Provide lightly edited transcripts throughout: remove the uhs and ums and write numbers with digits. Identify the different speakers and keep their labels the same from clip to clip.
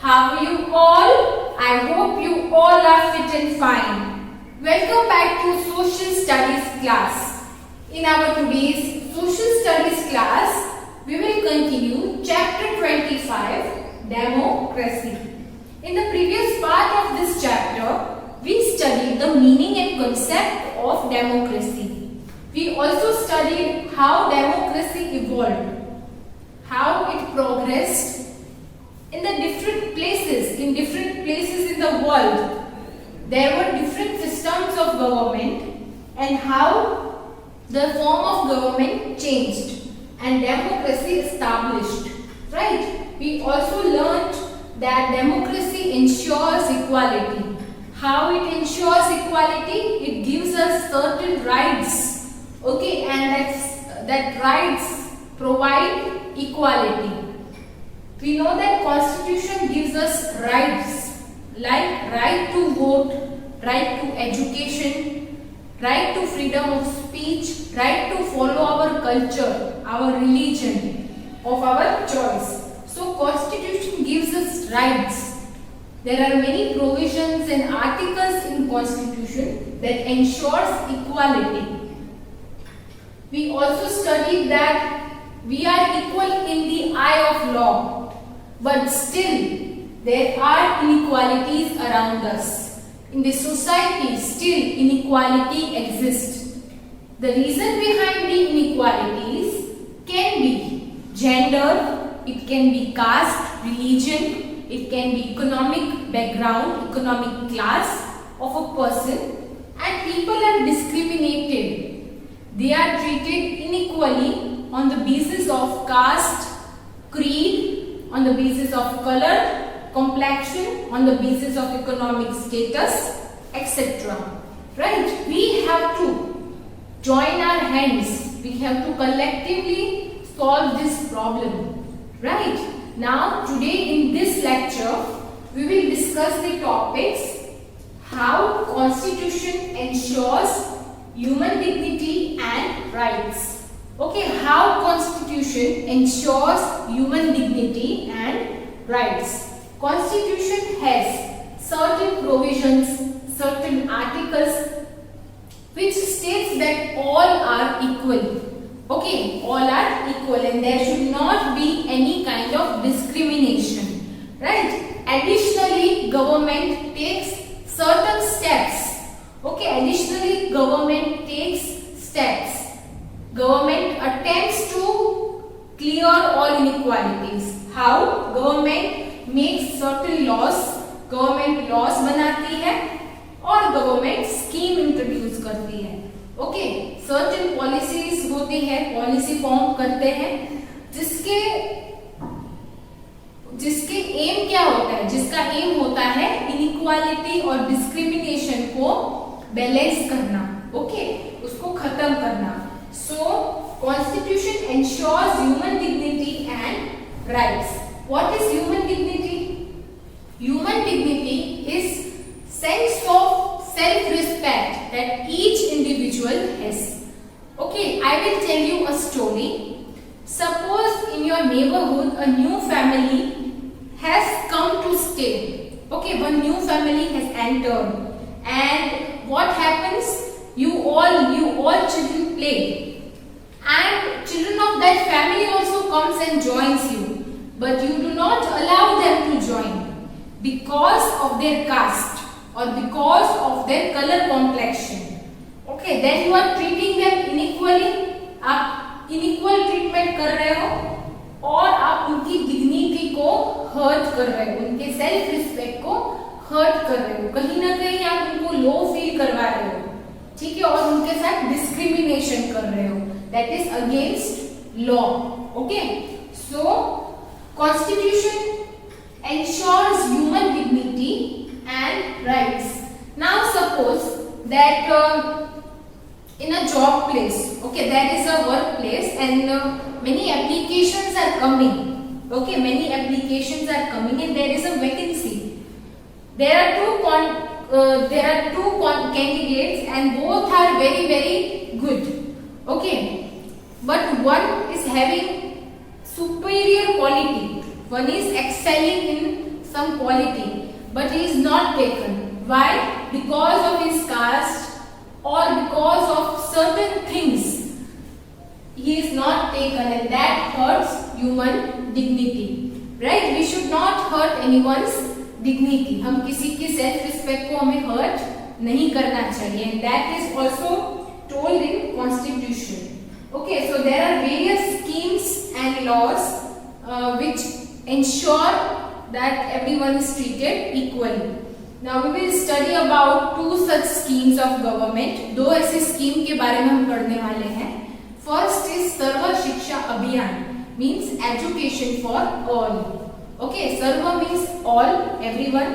Speaker 1: How are you all? I hope you all are fit and fine. Welcome back to Social Studies class. In our today's Social Studies class, we will continue chapter 25, Democracy. In the previous part of this chapter, we studied the meaning and concept of democracy. We also studied how democracy evolved, how it progressed in the different places in the world. There were different systems of government and how the form of government changed and democracy established. Right? We also learnt that democracy ensures equality. How it ensures equality? It gives us certain rights. Okay, and that rights provide equality. We know that Constitution gives us rights like right to vote, right to education, right to freedom of speech, right to follow our culture, our religion of our choice. So Constitution gives us rights. There are many provisions and articles in Constitution that ensures equality. We also studied that we are equal in the eye of law. But still, there are inequalities around us. In the society, still inequality exists. The reason behind the inequalities can be gender, it can be caste, religion, it can be economic background, economic class of a person, and people are discriminated. They are treated unequally on the basis of caste, creed, on the basis of color, complexion, on the basis of economic status, etc. Right? We have to join our hands. We have to collectively solve this problem. Right? Now, today in this lecture, we will discuss the topics: how Constitution ensures human dignity and rights. Okay, how Constitution ensures human dignity and rights. Constitution has certain provisions, certain articles which states that all are equal. Okay, all are equal and there should not be any kind of discrimination. Right? Additionally, government takes certain steps. Okay, additionally, government takes steps. Government attempts to clear all inequalities. How? Government makes certain laws. Government laws बनाती है और government scheme introduce करती है. Okay, certain policies होती है, policy form करते हैं, जिसके aim क्या होता है? जिसका aim होता है inequality और discrimination को balance करना. Okay, उसको खत्म करना. So, Constitution ensures human dignity and rights. What is human dignity? Human dignity is sense of self-respect that each individual has. Okay, I will tell you a story. Suppose in your neighborhood a new family has come to stay. Okay, one new family has entered, and what happens? You all children play, and children of that family also comes and joins you, but you do not allow them to join because of their caste or because of their color complexion. Okay, then you are treating them unequally. आप inequal treatment कर रहे हो और आप उनकी dignity को hurt कर रहे हो, उनके सेल्फ रिस्पेक्ट को हर्ट कर रहे हो, कहीं ना कहीं आप उनको लो फील करवा रहे हो. ठीक है, और उनके साथ डिस्क्रिमिनेशन कर रहे हो. That is against law. Okay, so constitution ensures human dignity and rights. Now suppose that in a job place, okay, there is a workplace and many applications are coming. Okay, many applications are coming and there is a vacancy. There are two candidates and both are very very good. Okay, but one is having superior quality, one is excelling in some quality, but he is not taken. Why? Because of his caste or because of certain things he is not taken, and that hurts human dignity. Right? We should not hurt anyone's dignity. हम किसी की self respect को हमें hurt नहीं करना चाहिए, and that is also told in constitution. Okay, so there are various schemes and laws which ensure that everyone is treated equally. Now we will study about two such schemes of government. दो ऐसे scheme के बारे में हम पढ़ने वाले हैं. First is सर्व शिक्षा अभियान, means education for all. Okay, सर्व means all, everyone.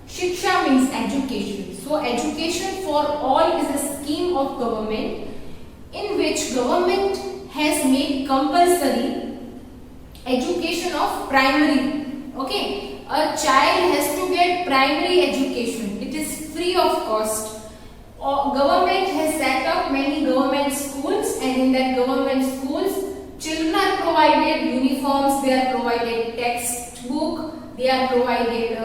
Speaker 1: Shiksha means education. So education for all is a scheme of government in which government has made compulsory education of primary. Okay, a child has to get primary education. It is free of cost. Government has set up many government schools, and in that government schools children are provided uniforms, they are provided textbook, they are provided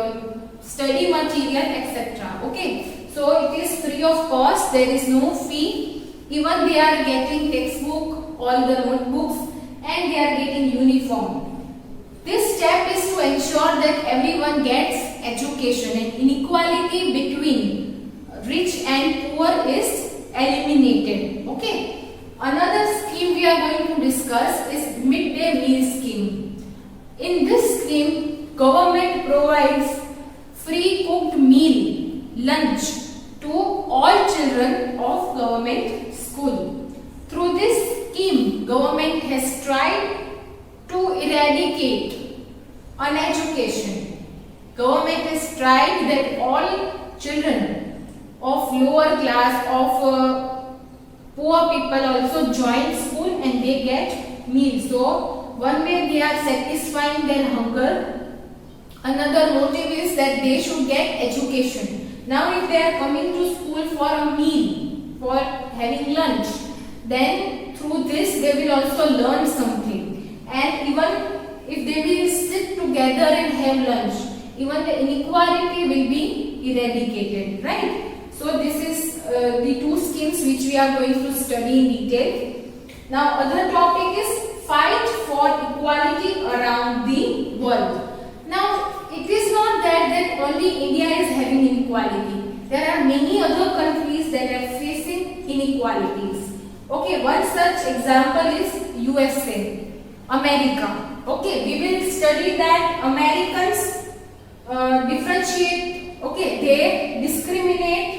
Speaker 1: study material, etc. Okay, so it is free of cost, there is no fee. Even they are getting textbook, all the notebooks, and they are getting uniform. This step is to ensure that everyone gets education and inequality between rich and poor is eliminated. Okay. Another scheme we are going to discuss is midday meal scheme. In this scheme, government provides free cooked meal, lunch to all children of government school. Through this scheme, government has tried to eradicate uneducation. Government has tried that all children of lower class, of poor people also join school and they get meals. So one way they are satisfying their hunger. Another motive is that they should get education. Now if they are coming to school for a meal, for having lunch, then through this they will also learn something. And even if they will sit together and have lunch, even the inequality will be eradicated, right? So this is the two schemes which we are going to study in detail. Now other topic is fight for equality around the world. Now it is not that only India is having inequality. There are many other countries that are facing inequalities. Okay, one such example is USA, America. Okay, we will study that Americans differentiate, okay, they discriminate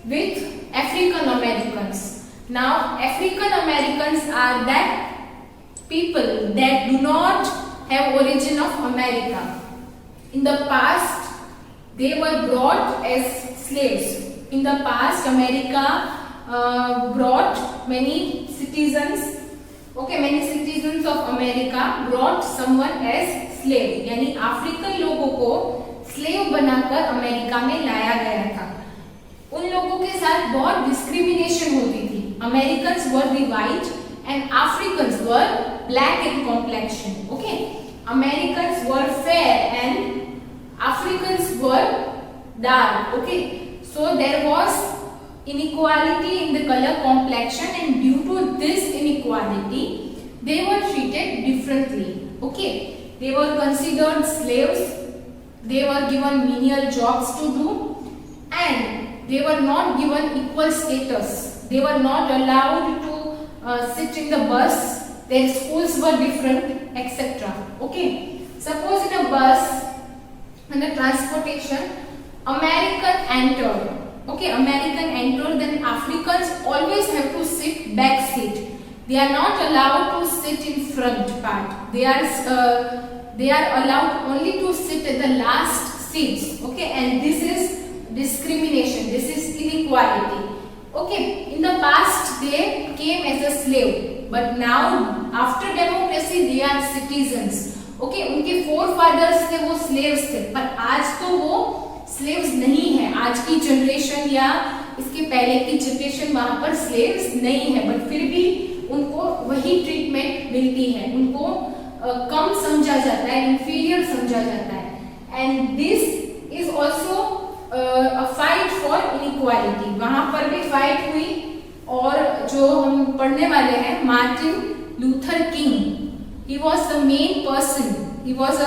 Speaker 1: with African Americans. Now African Americans are that people that do not have origin of America. In the past they were brought as slaves. In the past America brought many citizens, okay, many citizens of America brought someone as slave, यानी African लोगों को slave बनाकर America में लाया गया था. उन लोगों के साथ बहुत डिस्क्रिमिनेशन होती थी. Americans were the white and Africans were black in complexion. Okay, Americans were fair and Africans were dark. Okay, so there was inequality in the color complexion, and due to this inequality they were treated differently. Okay, they were considered slaves, they were given menial jobs to do, and they were not given equal status. They were not allowed to sit in the bus, their schools were different, etc. Okay, suppose in a bus, in a transportation, American entered. Okay, American entered, then Africans always have to sit back seat. They are not allowed to sit in front part. They are allowed only to sit at the last seats. Okay, and this is discrimination. This is inequality. Okay, in the past they came as a slave, but now after democracy they are citizens. Okay, उनके forefathers थे वो slaves थे, पर आज तो वो slaves नहीं है. आज की जनरेशन या इसके पहले की जनरेशन वहां पर स्लेव्स नहीं है, बट फिर भी उनको वही ट्रीटमेंट मिलती है. उनको कम समझा जाता है, इंफीरियर समझा जाता है. and this is also a fight for inequality. वहाँ पर भी फाइट हुई और जो हम पढ़ने वाले हैं Martin Luther king, he was the main person, he was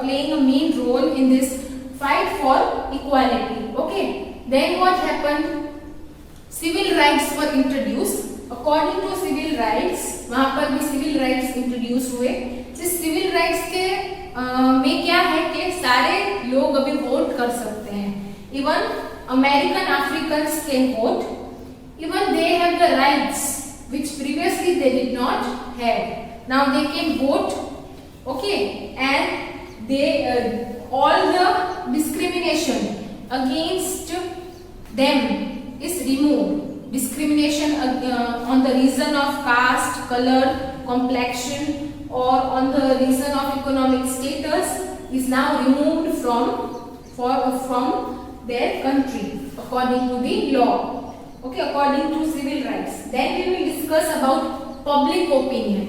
Speaker 1: playing a main role in this fight for equality. Okay, then what happened? Civil rights were introduced. According to civil rights, वहाँ पर भी civil rights introduce हुए. जिस civil rights के में क्या है कि सारे लोग अभी वोट कर सकते हैं. Even American Africans can vote. Even they have the rights which previously they did not have. Now they can vote. Okay, and they all the discrimination against them is removed. Discrimination on the reason of caste, color, complexion or on the reason of economic status is now removed from their country according to the law. Okay, according to civil rights. Then we will discuss about public opinion.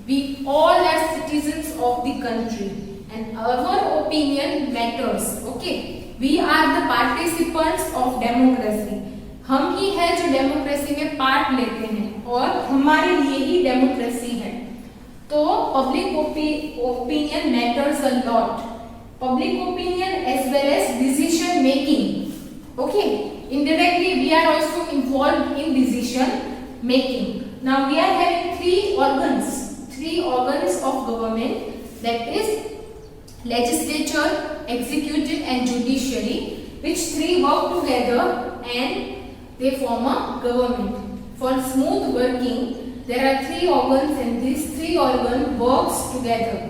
Speaker 1: We all are citizens of the country and our opinion matters. Okay, we are the participants of democracy. हम ही है जो democracy में part लेते हैं और हमारे लिए ही democracy है. तो public opinion matters a lot. Public opinion as well as decision making. Okay, indirectly we are also involved in decision making. Now we are having three organs of government, that is legislature, executive and judiciary, which three work together and they form a government. For smooth working, there are three organs and these three organs works together.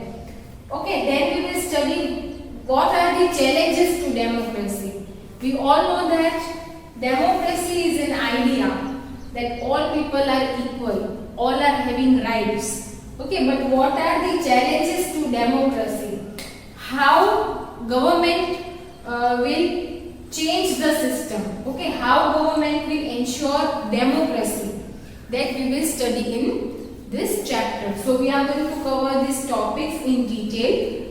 Speaker 1: Okay, then we will study what are the challenges to democracy. We all know that democracy is an idea that all people are equal, all are having rights. Okay, but what are the challenges to democracy? How government will change the system. Okay, how government will ensure democracy, that we will study in this chapter. So we are going to cover these topics in detail.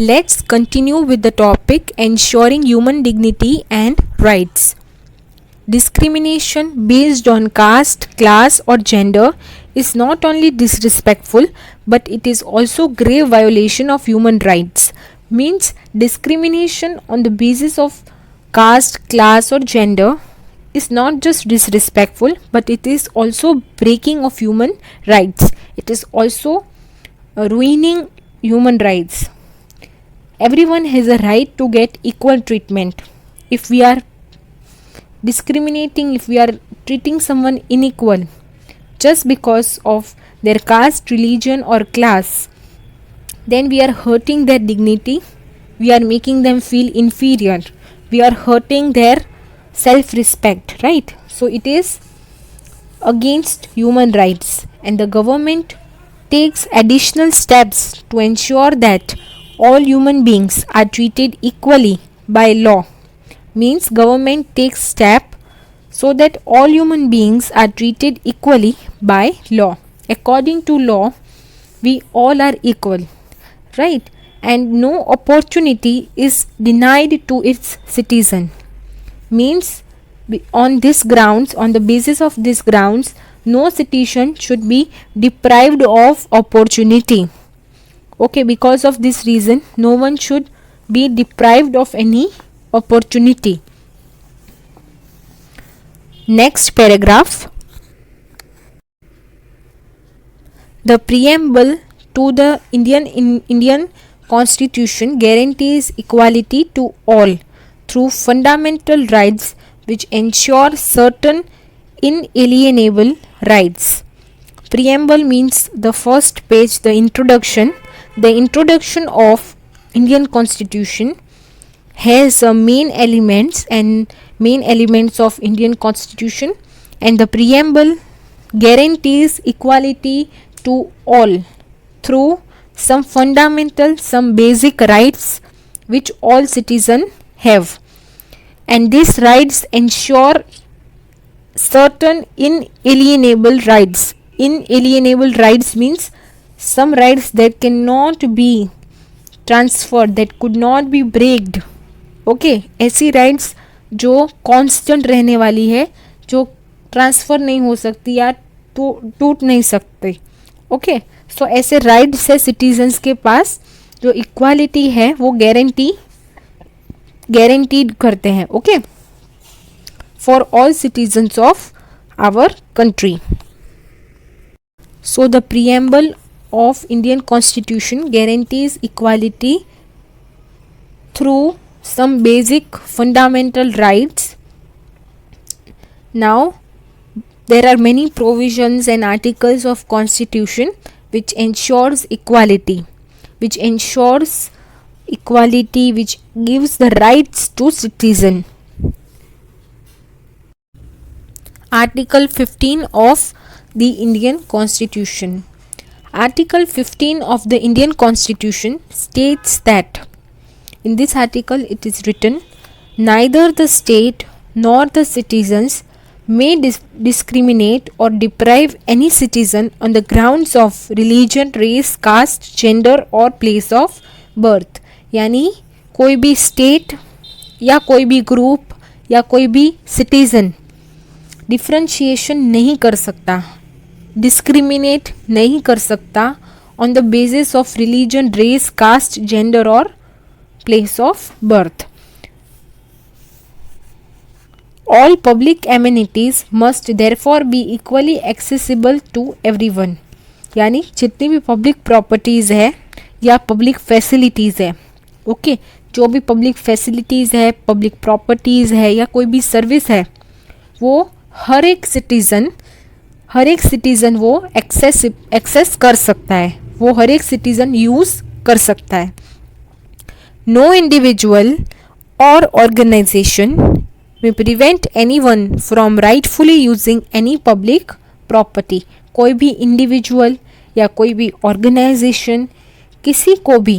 Speaker 2: Let's continue with the topic ensuring human dignity and rights. Discrimination based on caste, class or gender is not only disrespectful but it is also grave violation of human rights. Means discrimination on the basis of caste, class or gender is not just disrespectful but it is also breaking of human rights. It is also ruining human rights. Everyone has a right to get equal treatment. If we are discriminating, if we are treating someone unequal just because of their caste, religion or class, then we are hurting their dignity, we are making them feel inferior, we are hurting their self-respect, right? So it is against human rights and the government takes additional steps to ensure that all human beings are treated equally by law. Means government takes step so that all human beings are treated equally by law. According to law, we all are equal, right? And no opportunity is denied to its citizen. Means on this grounds, on the basis of these grounds, no citizen should be deprived of opportunity. Okay, because of this reason, no one should be deprived of any opportunity. Next paragraph. The preamble to the Indian Constitution guarantees equality to all through fundamental rights which ensure certain inalienable rights. Preamble means the first page, the introduction. The introduction of Indian Constitution has main elements of Indian Constitution, and the preamble guarantees equality to all through some fundamental, some basic rights which all citizens have, and these rights ensure certain inalienable rights. Inalienable rights means some rights that cannot be transfer that could not be breaked. Okay, ऐसी rights जो constant रहने वाली है, जो transfer नहीं हो सकती या टूट नहीं सकते. ओके, सो ऐसे राइट्स है सिटीजन्स के पास जो इक्वालिटी है वो गारंटीड करते हैं. Okay, for all citizens of our country. So the preamble of Indian Constitution guarantees equality through some basic fundamental rights. Now there are many provisions and articles of Constitution which ensures equality, which gives the rights to citizen. Article 15 of the Indian Constitution. Article 15 of the Indian Constitution states that in this article it is written, neither the state nor the citizens may discriminate or deprive any citizen on the grounds of religion, race, caste, gender or place of birth. यानी कोई भी state या कोई भी group या कोई भी citizen differentiation नहीं कर सकता, डिस्क्रिमिनेट नहीं कर सकता on the basis of religion, race, caste, gender और place of birth. All public amenities must therefore be equally accessible to everyone. यानी जितनी भी पब्लिक प्रॉपर्टीज़ है या पब्लिक फैसिलिटीज़ है, ओके, जो भी पब्लिक फैसिलिटीज़ है, पब्लिक प्रॉपर्टीज़ है या कोई भी सर्विस है, वो हर एक सिटीज़न वो एक्सेस कर सकता है, वो हर एक सिटीज़न यूज़ कर सकता है. नो इंडिविजुअल और ऑर्गेनाइजेशन में prevent anyone from rightfully using any public property. कोई भी इंडिविजुअल या कोई भी ऑर्गेनाइजेशन किसी को भी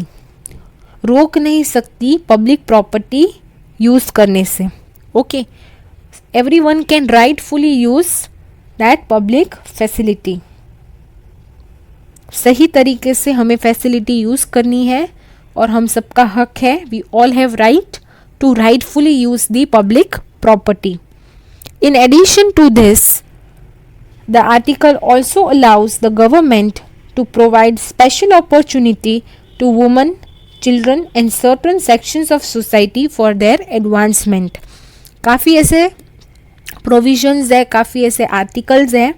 Speaker 2: रोक नहीं सकती पब्लिक प्रॉपर्टी यूज़ करने से. Okay, everyone can rightfully use that public facility. सही तरीके से हमें फैसिलिटी यूज़ करनी है और हम सबका हक है. We all have right to rightfully use the public property. In addition to this, the article also allows the government to provide special opportunity to women, children and certain sections of society for their advancement. काफ़ी ऐसे provisions है, काफ़ी ऐसे articles हैं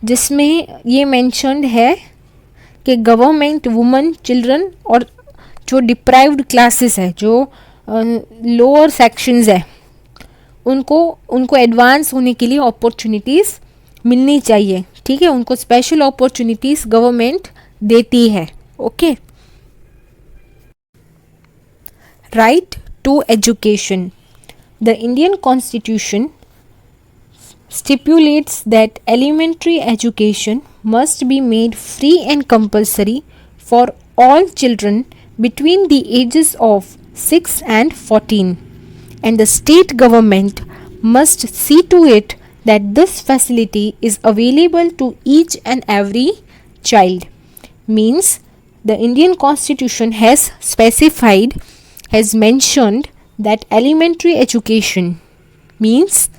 Speaker 2: जिसमें ये mentioned है कि गवर्नमेंट वुमेन, चिल्ड्रन और जो डिप्राइव्ड क्लासेस है, जो लोअर सेक्शंस है, उनको एडवांस होने के लिए अपॉर्चुनिटीज़ मिलनी चाहिए. ठीक है, उनको स्पेशल अपॉर्चुनिटीज़ गवर्नमेंट देती है. Okay, right to education. The Indian Constitution stipulates that elementary education must be made free and compulsory for all children between the ages of 6 and 14, and the state government must see to it that this facility is available to each and every child. Means the Indian Constitution has mentioned that elementary education means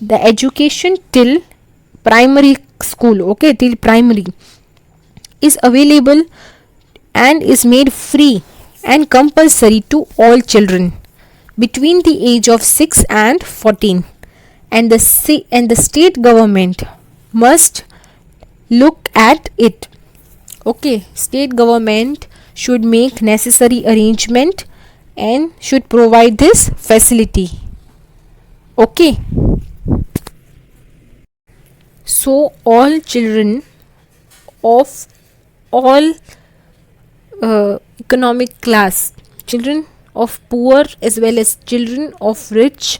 Speaker 2: the education till primary school, okay, till primary is available and is made free and compulsory to all children between the age of 6 and 14, and the state government must look at it. Okay, state government should make necessary arrangement and should provide this facility. Okay, so all children of all economic class, children of poor as well as children of rich,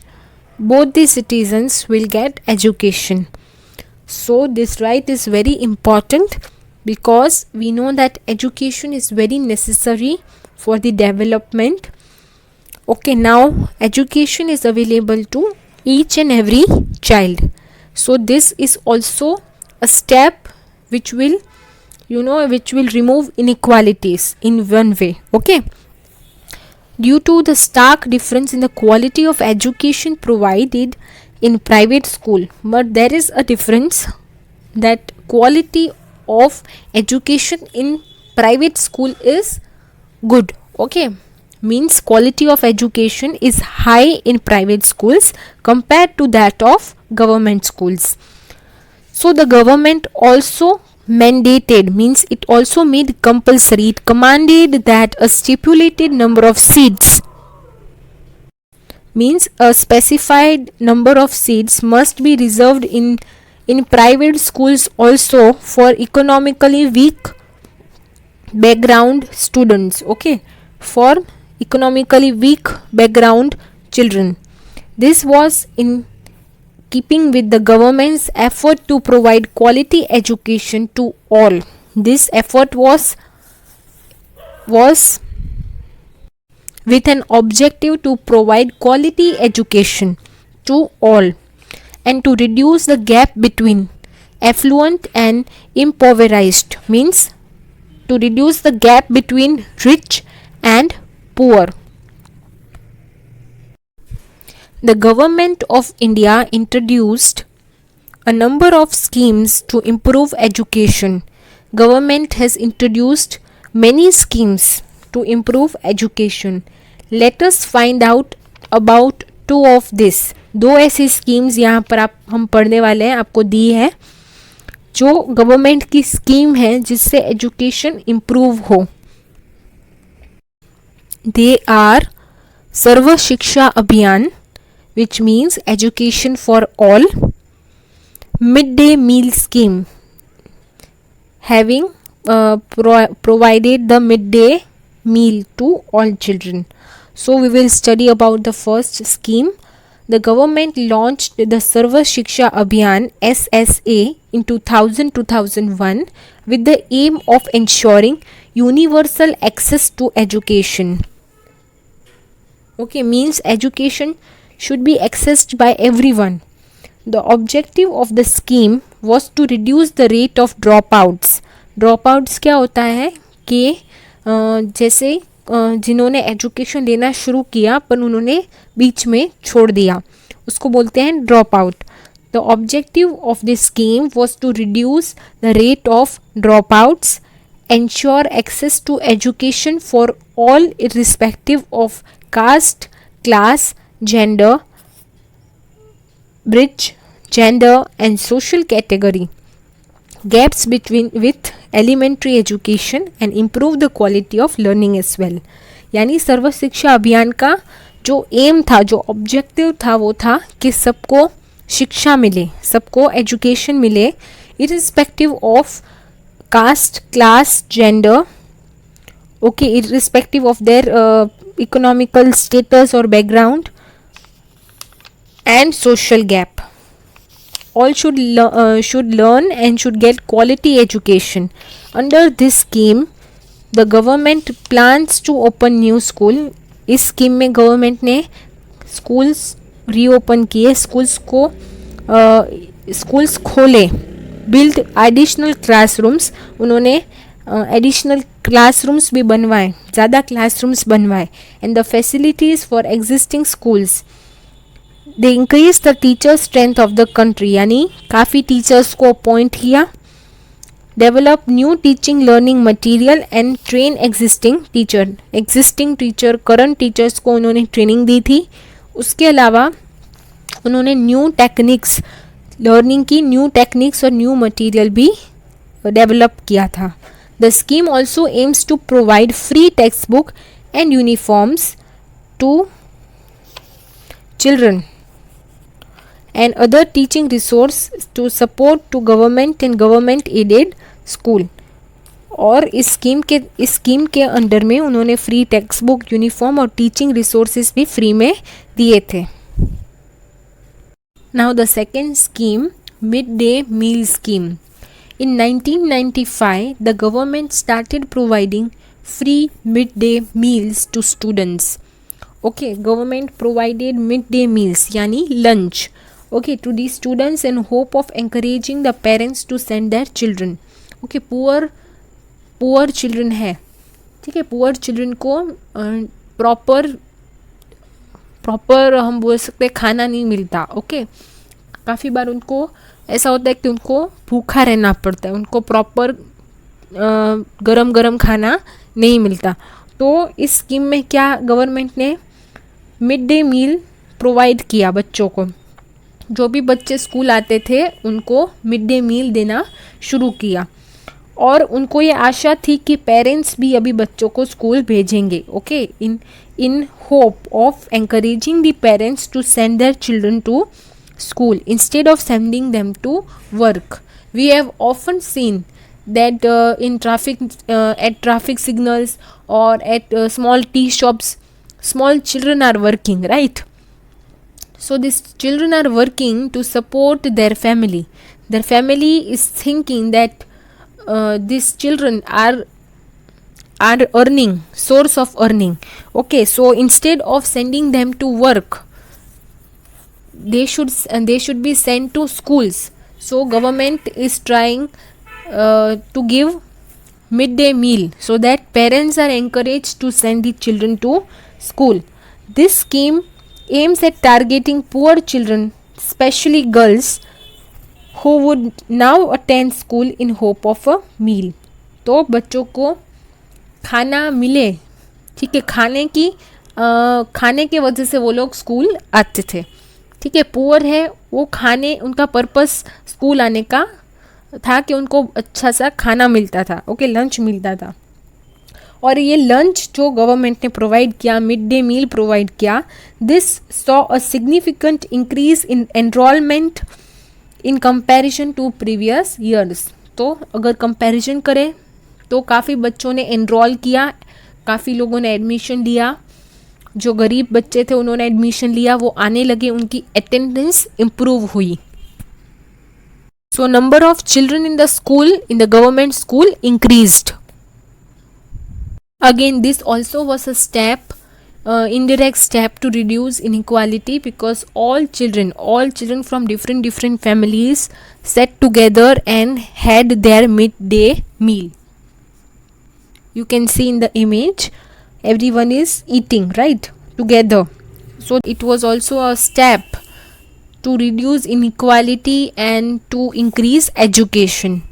Speaker 2: both the citizens will get education. So this right is very important because we know that education is very necessary for the development. Okay, now education is available to each and every child. So this is also a step which will which will remove inequalities in one way. Okay, due to the stark difference in the quality of education provided in private school, but there is a difference that quality of education in private school is good. Okay, means quality of education is high in private schools compared to that of government schools. So the government also mandated, means it also made compulsory, it commanded that a stipulated number of seats, means a specified number of seats must be reserved in private schools also for economically weak background students. Okay, for economically weak background children. This was in keeping with the government's effort to provide quality education to all. This effort was with an objective to provide quality education to all and to reduce the gap between affluent and impoverished, means to reduce the gap between rich and poor. The government of India introduced a number of schemes to improve education. Government has introduced many schemes to improve education. Let us find out about two of this. दो ऐसी schemes यहाँ पर हम पढ़ने वाले हैं, आपको दी है, जो गवर्नमेंट की स्कीम है जिससे एजुकेशन इम्प्रूव हो. दे आर सर्व शिक्षा अभियान, which means education for all, midday meal scheme, having provided the midday meal to all children. So we will study about the first scheme. The government launched the Sarva Shiksha Abhiyan SSA in 2000-2001 with the aim of ensuring universal access to education. Okay, means education should be accessed by everyone. The objective of the scheme was to reduce the rate of dropouts. Dropouts क्या होता है कि जैसे जिन्होंने education लेना शुरू किया पर उन्होंने बीच में छोड़ दिया, उसको बोलते हैं drop out. The objective of this scheme was to reduce the rate of drop outs, ensure access to education for all irrespective of caste, class, gender, bridge, gender and social category, gaps between with elementary education and improve the quality of learning as well. यानी सर्व शिक्षा अभियान का जो M था, जो objective था, वो था कि सबको शिक्षा मिले, सबको एजुकेशन मिले, irrespective of caste, class, gender, okay, irrespective of their economical status or background, and social gap. All should learn and should get quality education. Under this scheme, the government plans to open new school. इस scheme में government ने schools reopen किए, schools खोले, build additional classrooms, उन्होंने additional classrooms भी बनवाए, ज़्यादा classrooms बनवाए, and the facilities for existing schools. They increase the teacher strength of the country, यानी काफ़ी टीचर्स को अपॉइंट किया. Develop new teaching learning material and train existing teacher current teachers को उन्होंने ट्रेनिंग दी थी. उसके अलावा उन्होंने न्यू टेक्निक्स, लर्निंग की न्यू टेक्निक्स और न्यू मटेरियल भी डेवलप किया था. The scheme also aims to provide free text book and uniforms to children and other teaching resource to support to government and government aided school. और इस scheme के under में उन्होंने free text book, uniform और teaching resources भी free में दिए थे. Now the second scheme, mid day meal scheme. In 1995, the government started providing free midday meals to students. Okay, government provided midday meals, yani lunch, okay, to the students in hope of encouraging the parents to send their children. Okay, poor poor children है, ठीक है, poor children को proper हम बोल सकते हैं खाना नहीं मिलता. ओके, काफ़ी बार उनको ऐसा होता है कि उनको भूखा रहना पड़ता है, उनको प्रॉपर गरम गरम खाना नहीं मिलता. तो इस स्कीम में क्या गवर्नमेंट ने मिड डे मील प्रोवाइड किया बच्चों को. जो भी बच्चे स्कूल आते थे उनको मिड डे मील देना शुरू किया और उनको ये आशा थी कि पेरेंट्स भी अभी बच्चों को स्कूल भेजेंगे. Okay, in hope of encouraging the parents to send their children to school instead of sending them to work. We have often seen that in traffic at traffic signals or at small tea shops, small children are working, right? So these children are working to support their family. Their family is thinking that these children are earning, source of earning. Okay, so instead of sending them to work, they should be sent to schools. So government is trying to give midday meal so that parents are encouraged to send the children to school. This scheme aims at targeting poor children, especially girls who would now attend school in hope of a meal. तो बच्चों को खाना मिले, ठीक है, खाने के वजह से वो लोग स्कूल आते थे. ठीक है, पुअर है वो खाने, उनका पर्पस स्कूल आने का था कि उनको अच्छा सा खाना मिलता था. ओके, लंच मिलता था. और ये लंच जो गवर्नमेंट ने प्रोवाइड किया, मिड डे मील प्रोवाइड किया, this saw a significant increase in enrolment in comparison to previous years. तो अगर कंपैरिजन करें तो काफ़ी बच्चों ने एनरोल किया, काफ़ी लोगों ने एडमिशन लिया. जो गरीब बच्चे थे उन्होंने एडमिशन लिया, वो आने लगे, उनकी अटेंडेंस इम्प्रूव हुई. So number of children in the school, in the government school increased. Again this also was a step, indirect step to reduce inequality, because all children from different families sat together and had their midday meal. You can see in the image everyone is eating, right, together. So it was also a step to reduce inequality and to increase education.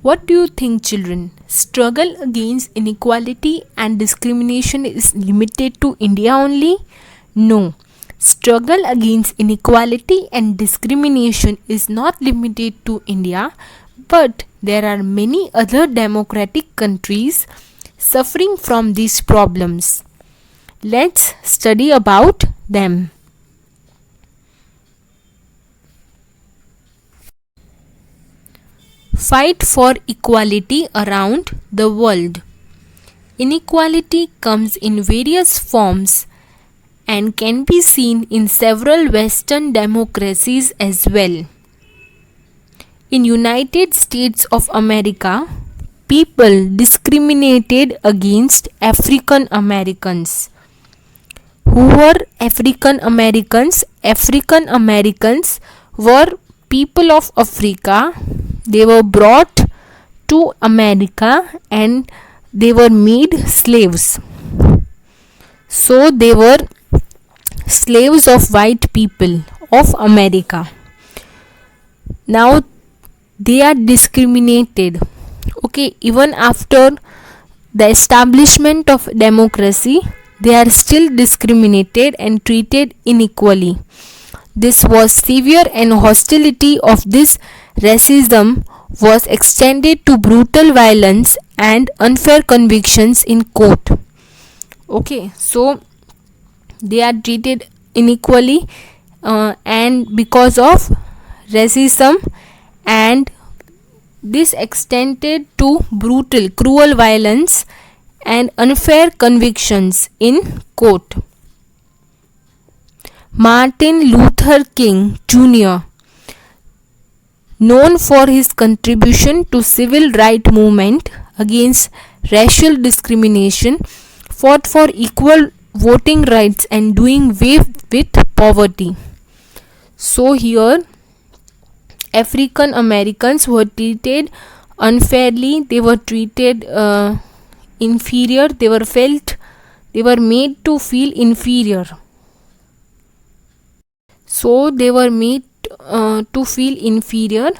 Speaker 2: What do you think, children? Struggle against inequality and discrimination is limited to India only? No. Struggle against inequality and discrimination is not limited to India, but there are many other democratic countries suffering from these problems. Let's study about them. Fight for equality around the world. Inequality comes in various forms and can be seen in several Western democracies as well. In United States of America, people discriminated against African Americans. Who were African Americans? African Americans were people of Africa. They were brought to America and they were made slaves. So they were slaves of white people of America. Now they are discriminated. Okay, even after the establishment of democracy, they are still discriminated and treated unequally. This was severe, and hostility of this racism was extended to brutal violence and unfair convictions in court. Okay, so they are treated unequally and because of racism, and this extended to brutal, cruel violence and unfair convictions in court. Martin Luther King Jr., known for his contribution to civil rights movement against racial discrimination, fought for equal voting rights and doing away with poverty. So here African Americans were treated unfairly, they were treated inferior, they were made to feel inferior. So they were made to feel inferior.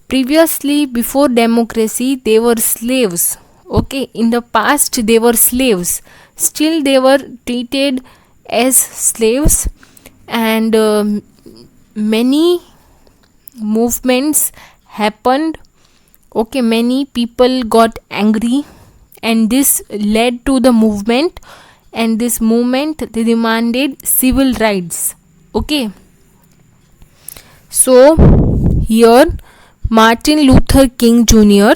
Speaker 2: Previously, before democracy, they were slaves. Okay, in the past, they were slaves. Still, they were treated as slaves, and many movements happened. Okay, many people got angry, and this led to the movement, and this movement they demanded civil rights. Okay, so here Martin Luther King Jr.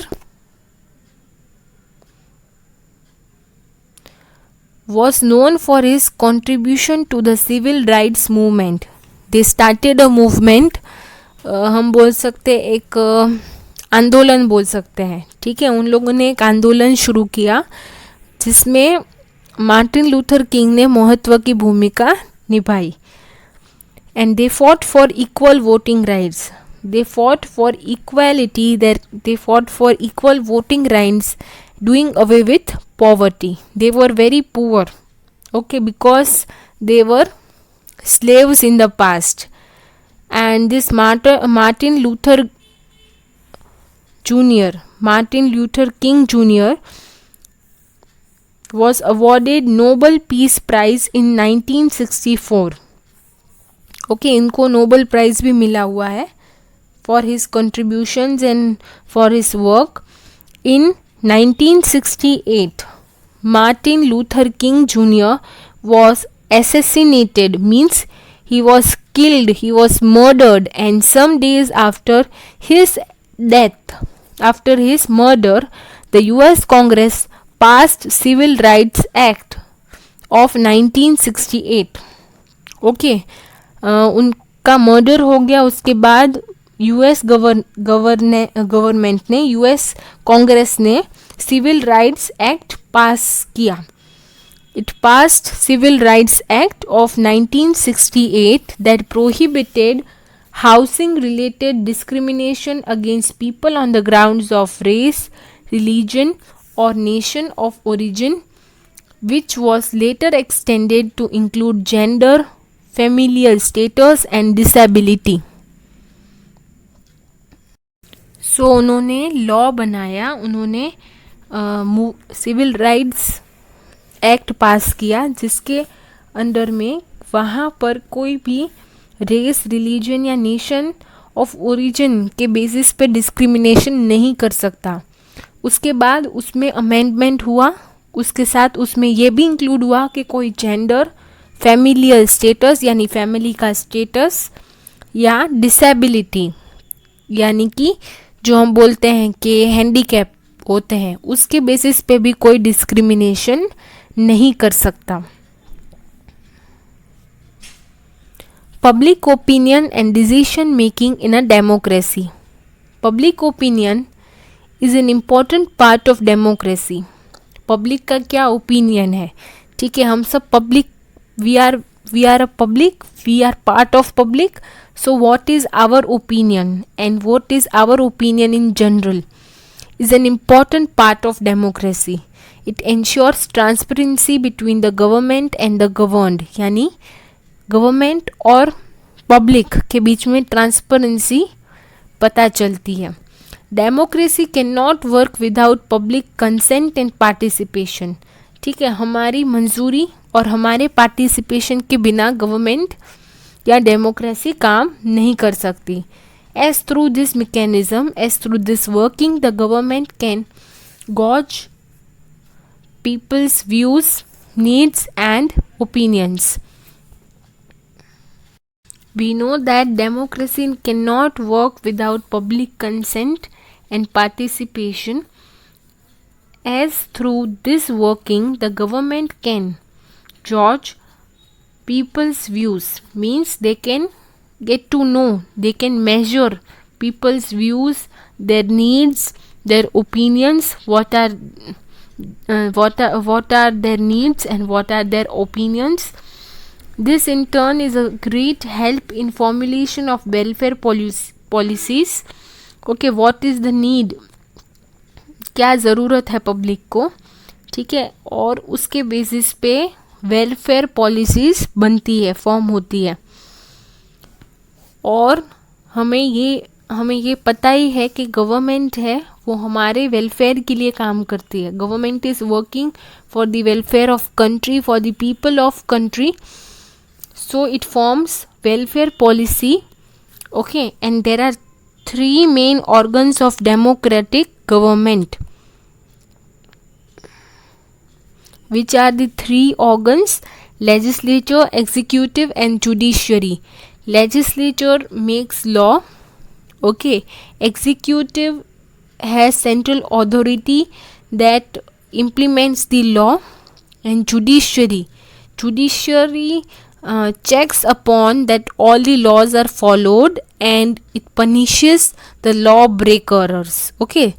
Speaker 2: was known for his contribution to the civil rights movement. They started a movement, हम बोल सकते एक आंदोलन बोल सकते हैं. ठीक है, उन लोगों ने एक आंदोलन शुरू किया जिसमें मार्टिन लूथर किंग ने महत्व की भूमिका निभाई. And they fought for equal voting rights. They fought for equality, they fought for equal voting rights, doing away with poverty. They were very poor, okay, because they were slaves in the past. And this Martin Luther King Jr. was awarded Nobel Peace Prize in 1964. Okay, इनको Nobel prize भी मिला हुआ है for his contributions and for his work. In 1968, Martin Luther King Jr. was assassinated, means he was killed, he was murdered, and some days after his death, after his murder, the US Congress passed Civil Rights Act of 1968. Okay, उनका murder हो गया. उसके बाद US government ने, US Congress ने civil rights act pass किया. It passed civil rights act of 1968 that prohibited housing related discrimination against people on the grounds of race, religion और nation of origin, which was later extended to include gender, familial status and disability. So उन्होंने law बनाया, उन्होंने civil rights act pass किया जिसके under में वहाँ पर कोई भी रेस, रिलीजन या नेशन ऑफ ओरिजिन के बेसिस पे डिस्क्रिमिनेशन नहीं कर सकता. उसके बाद उसमें अमेंडमेंट हुआ, उसके साथ उसमें ये भी इंक्लूड हुआ कि कोई जेंडर, फैमिलियल स्टेटस यानी फैमिली का स्टेटस, या डिसेबिलिटी यानी कि जो हम बोलते हैं कि हैंडीकैप होते हैं, उसके बेसिस पे भी कोई डिस्क्रिमिनेशन नहीं कर सकता. Public opinion and decision making in a democracy. Public opinion is an important part of democracy. Public का क्या ओपिनियन है? ठीक है, हम सब public, we are a public, we are part of public. So what is our opinion, and what is our opinion in general is an important part of democracy. It ensures transparency between the government and the governed, यानी government और public के बीच में transparency पता चलती है. Democracy can not work without public consent and participation. ठीक है, हमारी मंजूरी और हमारे पार्टिसिपेशन के बिना गवर्नमेंट या डेमोक्रेसी काम नहीं कर सकती. As through this mechanism, as through this working, the government can gauge people's views, needs and opinions. We know that democracy cannot work without public consent and participation. As through this working, the government can judge people's views, means they can get to know, they can measure people's views, their needs, their opinions, what are their needs and what are their opinions. This in turn is a great help in formulation of welfare policies. Okay, what is the need क्या ज़रूरत है public को, ठीक है, और उसके basis पे welfare policies बनती है, फॉर्म होती है। और हमें ये पता ही है कि गवर्नमेंट है वो हमारे वेलफेयर के लिए काम करती है। Government is working for the welfare of country, for the people of country, so it forms welfare policy. Okay, and there are three main organs of democratic government. Which are the three organs? Legislature, executive and judiciary. Legislature makes law. Okay, executive has central authority that implements the law, and judiciary checks upon that all the laws are followed and it punishes the law breakers. Okay,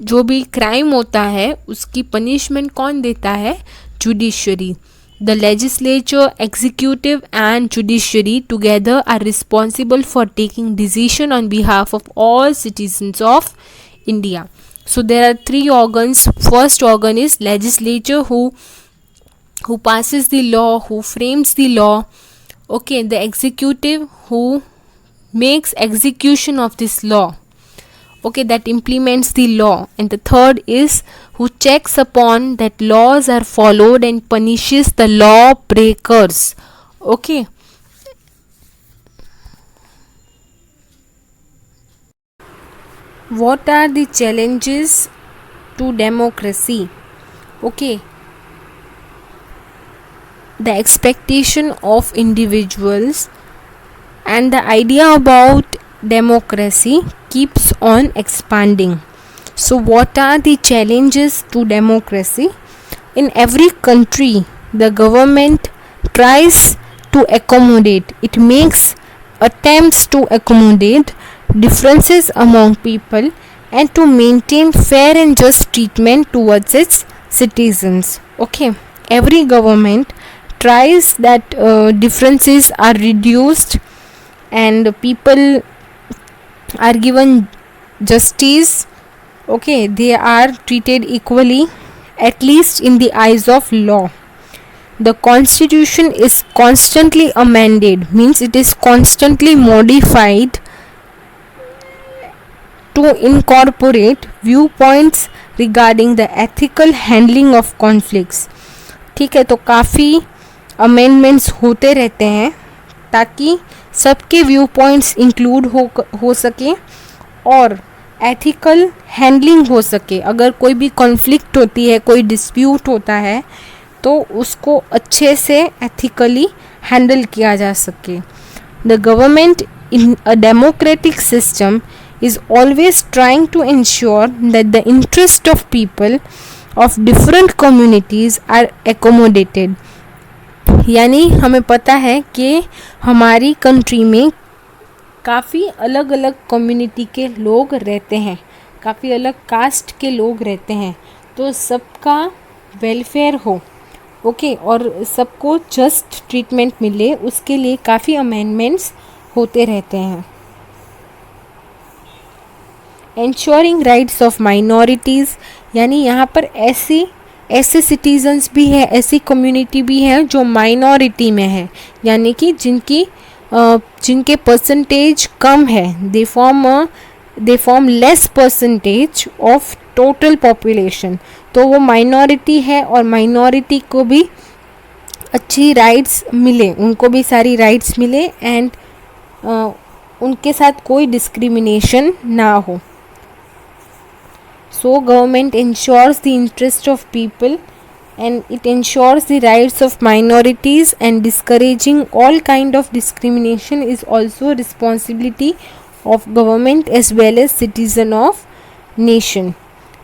Speaker 2: जो भी crime होता है उसकी punishment कौन देता है? Judiciary. The legislature, executive and judiciary together are responsible for taking decision on behalf of all citizens of India. So there are three organs. First organ is legislature who passes the law, who frames the law. Okay, the executive who makes execution of this law. Okay, that implements the law. And the third is who checks upon that laws are followed and punishes the law breakers. Okay. What are the challenges to democracy? Okay. The expectation of individuals and the idea about democracy keeps on expanding. So what are the challenges to democracy? In every country, the government tries to accommodate, it makes attempts to accommodate differences among people and to maintain fair and just treatment towards its citizens. Okay, every government tries that differences are reduced and people are given justice. Okay, they are treated equally, at least in the eyes of law. The constitution is constantly amended, means it is constantly modified to incorporate viewpoints regarding the ethical handling of conflicts. ठीक है, तो काफ़ी amendments होते रहते हैं ताकि सबके view points include हो सके और एथिकल हैंडलिंग हो सके. अगर कोई भी कॉन्फ्लिक्ट होती है, कोई डिस्प्यूट होता है, तो उसको अच्छे से एथिकली हैंडल किया जा सके. The government in a democratic system is always trying to ensure that the interest of people of different communities are accommodated. यानी हमें पता है कि हमारी कंट्री में काफ़ी अलग अलग कम्युनिटी के लोग रहते हैं, काफ़ी अलग कास्ट के लोग रहते हैं, तो सबका वेलफेयर हो, ओके, और सबको जस्ट ट्रीटमेंट मिले, उसके लिए काफ़ी अमेंडमेंट्स होते रहते हैं. इंश्योरिंग राइट्स ऑफ माइनॉरिटीज़, यानी यहाँ पर ऐसे सिटीजन्स भी है, ऐसी कम्युनिटी भी है जो माइनॉरिटी में है, यानी कि जिनके परसेंटेज कम है, they form less percentage of total population, तो वो माइनॉरिटी है और माइनॉरिटी को भी अच्छी राइट्स मिले, उनको भी सारी राइट्स मिले एंड उनके साथ कोई डिस्क्रिमिनेशन ना हो. So government ensures the interest of people and it ensures the rights of minorities, and discouraging all kind of discrimination is also responsibility of government as well as citizen of nation.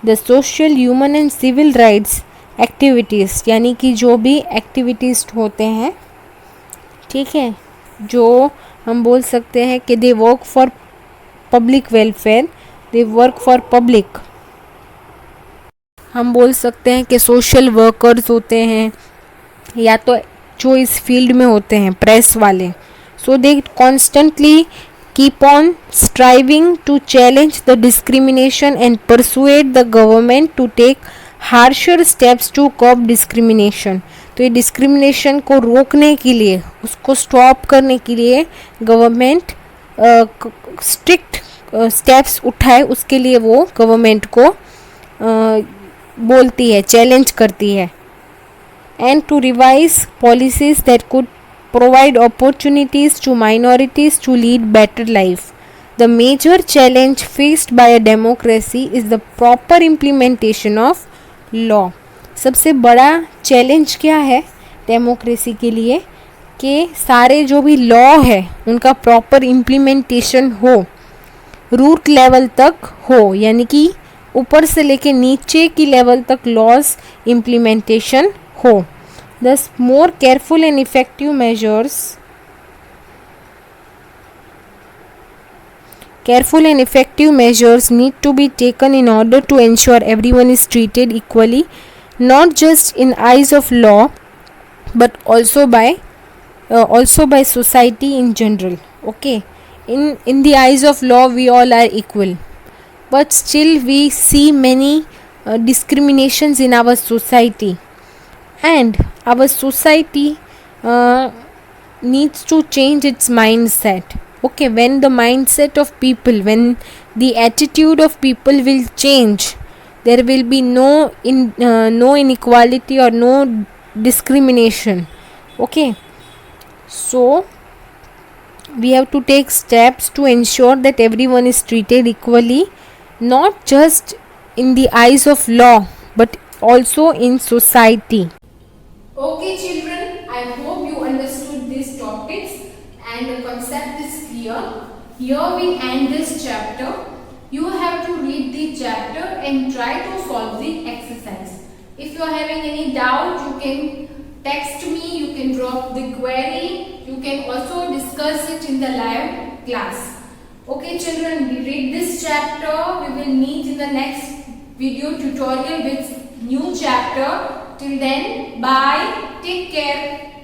Speaker 2: The social, human and civil rights activities, यानी कि जो भी activities होते हैं, ठीक है, जो हम बोल सकते हैं कि they work for public welfare, they work for public. हम बोल सकते हैं कि सोशल वर्कर्स होते हैं या तो जो इस फील्ड में होते हैं, प्रेस वाले, सो दे constantly keep on striving to challenge the discrimination and persuade the government to take harsher steps to curb discrimination. तो ये डिस्क्रिमिनेशन को रोकने के लिए, उसको स्टॉप करने के लिए गवर्नमेंट स्ट्रिक्ट स्टेप्स उठाए, उसके लिए वो गवर्नमेंट को बोलती है, चैलेंज करती है. And to revise policies that could provide opportunities to minorities to lead better life. The major challenge faced by a democracy is the proper implementation of law. सबसे बड़ा चैलेंज क्या है डेमोक्रेसी के लिए कि सारे जो भी लॉ है उनका प्रॉपर इम्प्लीमेंटेशन हो, रूट लेवल तक हो, यानी कि ऊपर से लेके नीचे की लेवल तक लॉज इम्प्लीमेंटेशन हो. Thus, more careful and effective measures need to be taken in order to ensure everyone is treated equally, not just in eyes of law, but also by society in general. Okay, in the eyes of law, we all are equal, but still we see many discriminations in our society. And our society needs to change its mindset. Okay, when the mindset of people, when the attitude of people will change, there will be no inequality or no discrimination. Okay, so we have to take steps to ensure that everyone is treated equally, not just in the eyes of law, but also in society.
Speaker 1: Okay children, I hope you understood these topics and the concept is clear. Here we end this chapter. You have to read the chapter and try to solve the exercise. If you are having any doubt, you can text me, you can drop the query, you can also discuss it in the live class. Okay children, we read this chapter. We will meet in the next video tutorial with new chapter. Till then, bye. Take care.